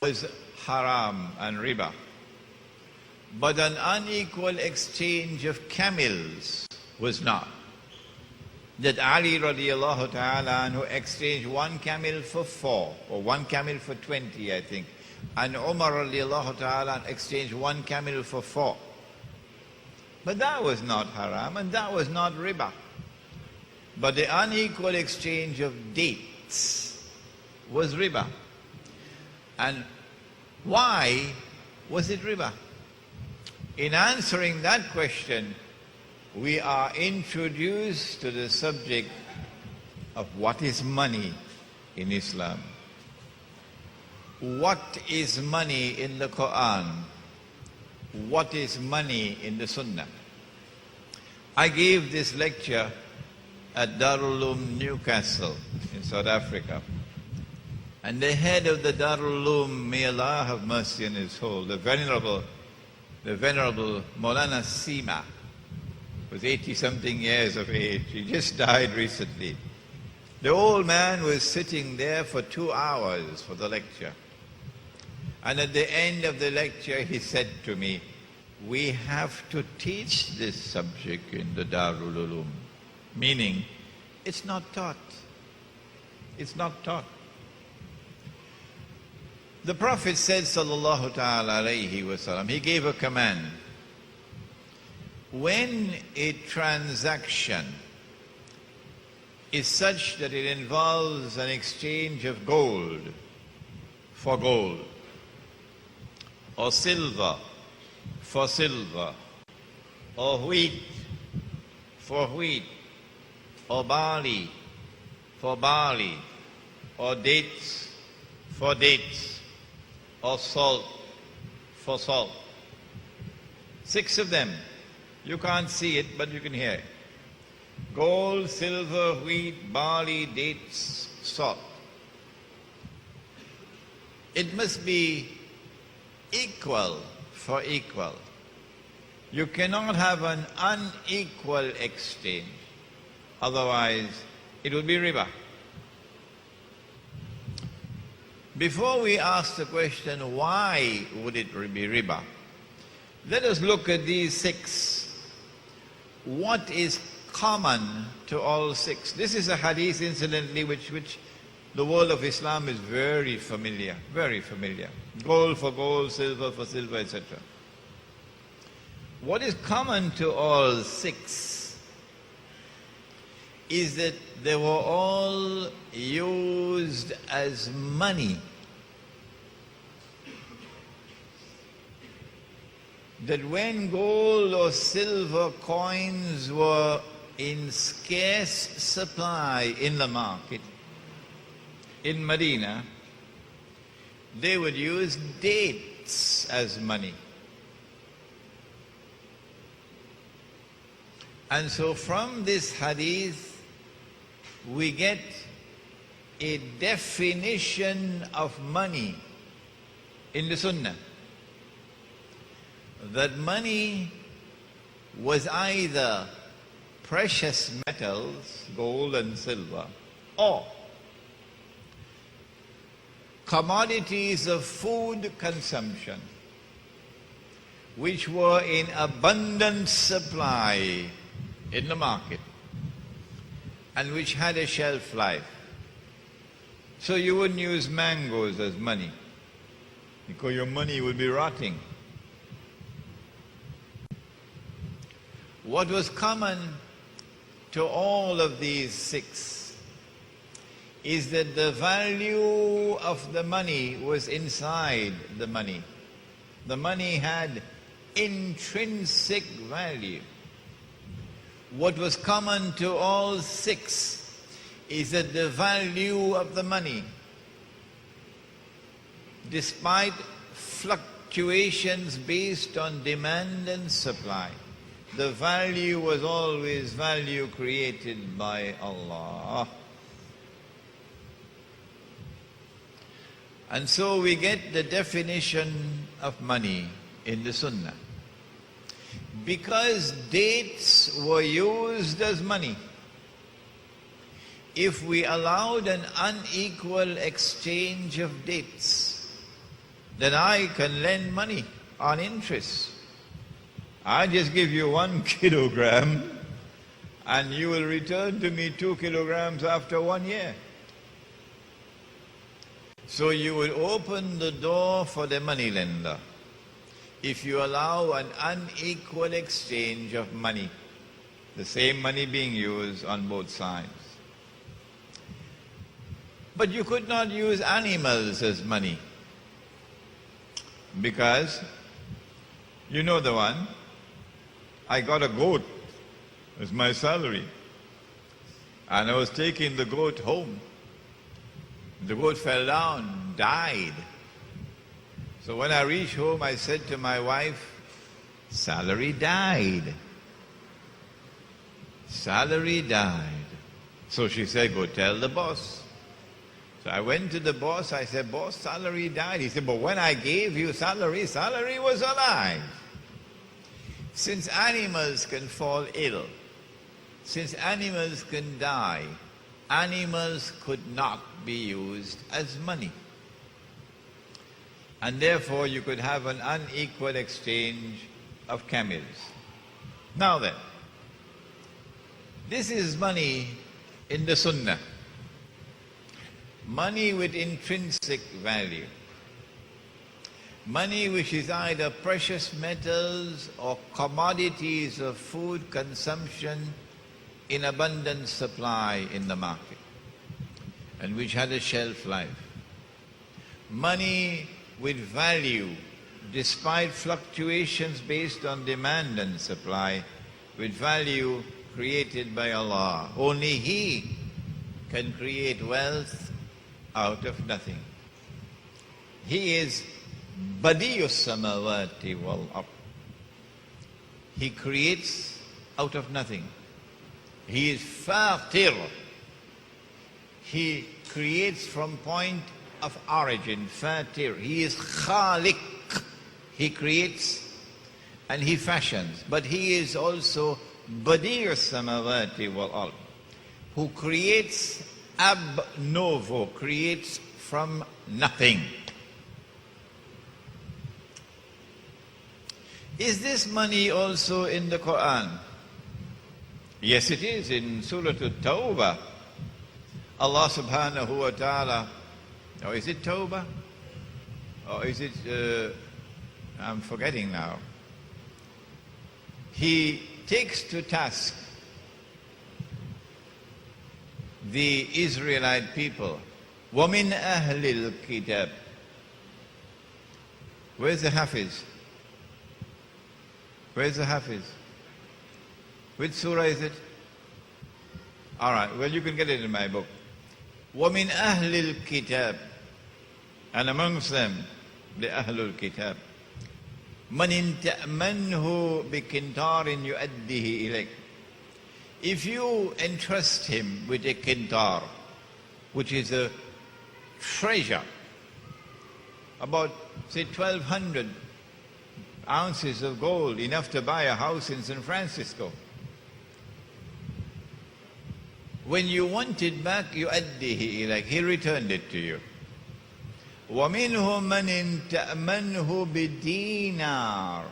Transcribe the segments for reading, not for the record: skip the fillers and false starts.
was haram and riba. But an unequal exchange of camels was not. That Ali radiallahu ta'ala anhu exchanged one camel for 4, or one camel for 20, I think. And Umar radiallahu ta'ala exchanged one camel for 4. But that was not haram and that was not riba. But the unequal exchange of dates was riba. And why was it riba? In answering that question, we are introduced to the subject of what is money in Islam. What is money in the Quran? What is money in the Sunnah? I gave this lecture at Darul Uloom Newcastle in South Africa. And the head of the Darul Uloom, may Allah have mercy on his soul, the Venerable Maulana Sima, was 80-something years of age. He just died recently. The old man was sitting there for 2 hours for the lecture. And at the end of the lecture, he said to me, "We have to teach this subject in the Darul Uloom." Meaning, it's not taught. It's not taught. The Prophet said, sallallahu ta'ala alayhi wa sallam, he gave a command. When a transaction is such that it involves an exchange of gold for gold, or silver for silver, or wheat for wheat, or barley for barley, or dates for dates, or salt for salt. 6 of them. You can't see it, but you can hear it. Gold, silver, wheat, barley, dates, salt. It must be equal for equal. You cannot have an unequal exchange. Otherwise, it will be riba. Before we ask the question, why would it be riba? Let us look at these 6. What is common to all 6? This is a hadith, incidentally, which the world of Islam is very familiar, very familiar. Gold for gold, silver for silver, etc. What is common to all 6 is that they were all used as money. That when gold or silver coins were in scarce supply in the market, in Medina, they would use dates as money. And so from this hadith, we get a definition of money in the Sunnah. That money was either precious metals, gold and silver, or commodities of food consumption, which were in abundant supply in the market, and which had a shelf life. So you wouldn't use mangoes as money, because your money would be rotting. What was common to all of these 6 is that the value of the money was inside the money. The money had intrinsic value. What was common to all 6 is that the value of the money, despite fluctuations based on demand and supply, the value was always value created by Allah. And so we get the definition of money in the Sunnah. Because dates were used as money, if we allowed an unequal exchange of dates, then I can lend money on interest. I just give you 1 kilogram and you will return to me 2 kilograms after 1 year. So you will open the door for the moneylender if you allow an unequal exchange of money, the same money being used on both sides. But you could not use animals as money, because you know the one, I got a goat as my salary, and I was taking the goat home. The goat fell down, died. So when I reached home, I said to my wife, salary died. Salary died. So she said, go tell the boss. So I went to the boss, I said, boss, salary died. He said, but when I gave you salary, salary was alive. Since animals can fall ill, since animals can die, animals could not be used as money. And therefore you could have an unequal exchange of camels. Now then, this is money in the Sunnah. Money with intrinsic value. Money which is either precious metals or commodities of food consumption in abundant supply in the market, and which had a shelf life. Money with value, despite fluctuations based on demand and supply, with value created by Allah. Only He can create wealth out of nothing. He is Badi'us samawati wal ard. He creates out of nothing. He is Fatir. He creates from point of origin, Fatir. He is Khaliq. He creates and He fashions. But He is also Badi'us samawati wal ard, who creates ab novo, creates from nothing. Is this money also in the Quran? Yes, it is. In Surah At-Tawbah, Allah subhanahu wa ta'ala, or is it Tawbah? Or is it, I'm forgetting now. He takes to task the Israelite people. وَمِنْ أَهْلِ الْكِتَابِ. Where's the Hafiz? Where's the Hafiz? Which surah is it? All right, well, you can get it in my book. وَمِنْ أَهْلِ الْكِتَابِ. And amongst them, the Ahlul Kitab. مَنْ إِن تَأْمَنْهُ بِكِنْتَارٍ يُؤَدِّهِ إِلَيْكَ. If you entrust him with a kintar, which is a treasure, about, say, 1,200 ounces of gold, enough to buy a house in San Francisco. When you want it back, يُؤَدِّهِ إِلَيْكَ. He returned it to you. وَمِنْهُمْ مَنْ إِن تَأْمَنْهُ بِدِينَارٍ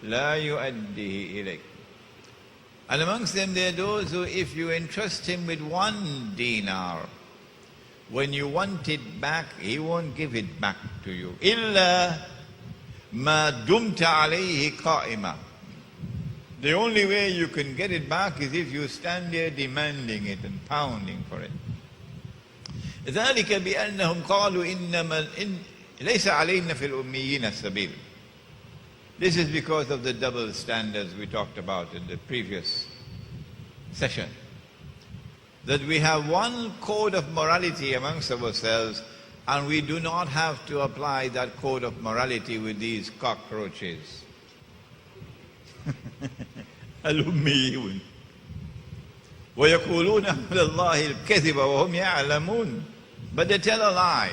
لَا يُؤَدِّهِ إِلَيْكَ. And amongst them there are those who, if you entrust him with 1 dinar, when you want it back, he won't give it back to you. إِلَّا مَا دُمْتَ عَلَيْهِ قَائِمًا. The only way you can get it back is if you stand there demanding it and pounding for it. ذلك بأنهم قالوا إنما ليس علينا في الأميين السبيل. This is because of the double standards we talked about in the previous session. That we have one code of morality amongst ourselves, and we do not have to apply that code of morality with these cockroaches. الأميون ويقولون على الله الكذب وهم يعلمون. But they tell a lie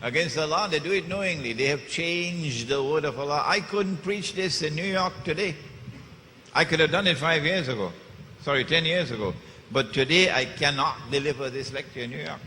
against Allah. They do it knowingly. They have changed the word of Allah. I couldn't preach this in New York today. I could have done it 10 years ago. But today I cannot deliver this lecture in New York.